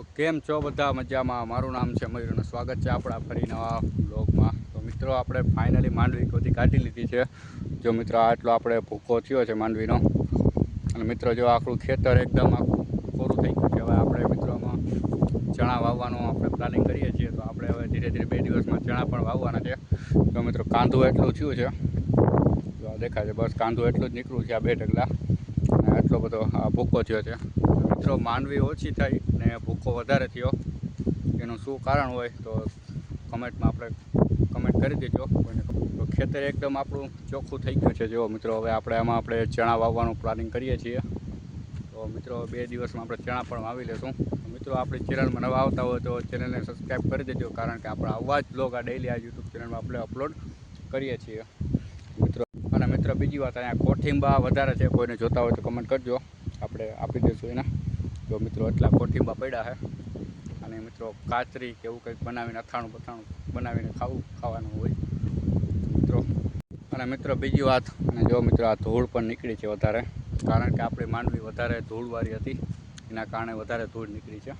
તો કેમ છો બધા મજામાં? મારું નામ છે મયુર અને સ્વાગત છે આપણા ફરી નવા બ્લોગમાં. તો મિત્રો આપણે ફાઇનલી માંડવી બધી કાઢી લીધી છે. જો મિત્રો આટલો આપણે ભૂકો થયો છે માંડવીનો. અને મિત્રો જો આખું ખેતર એકદમ આખું કોરું થઈ ગયું છે. હવે આપણે મિત્રોમાં ચણા વાવવાનું આપણે પ્લાનિંગ કરીએ છીએ. તો આપણે હવે ધીરે ધીરે 2 દિવસમાં ચણા પણ વાવવાના છે. તો મિત્રો કાંદું એટલું થયું છે, જો દેખાય છે, બસ કાંદું એટલું જ નીકળ્યું છે આ 2 ઢગલા. અને એટલો બધો આ ભૂકો થયો છે. મિત્રો માંડવી ઓછી થઈ ને ભૂકો વધારે થયો, એનું શું કારણ હોય તો કમેન્ટમાં આપણે કમેન્ટ કરી દેજો. તો ખેતર એકદમ આપણું ચોખ્ખું થઈ ગયું છે. જો મિત્રો હવે આપણે ચણા વાવવાનું પ્લાનિંગ કરીએ છીએ. તો મિત્રો 2 દિવસમાં આપણે ચણા પણ વાવી લેશું. મિત્રો આપણી ચેનલમાં નવા આવતા હોય તો ચેનલને સબસ્ક્રાઈબ કરી દેજો, કારણ કે આપણા આવા જ બ્લોગ આ ડેઈલી આ યુટ્યુબ ચેનલમાં આપણે અપલોડ કરીએ છીએ મિત્રો. અને મિત્રો બીજી વાત, અહીંયા કોઠીંબા વધારે છે, કોઈને જોતા હોય તો કમેન્ટ કરજો, આપણે આપી દઈશું એને. તો મિત્રો એટલા કોઠીંબા પડ્યા છે. અને મિત્રો કાચરી કે એવું કંઈક બનાવીને અથાણું બનાવીને ખાવાનું હોય મિત્રો. અને મિત્રો બીજી વાત, અને જો મિત્રો આ ધૂળ પણ નીકળી છે વધારે, કારણ કે આપણી માંડવી વધારે ધૂળવાળી હતી, એના કારણે વધારે ધૂળ નીકળી છે.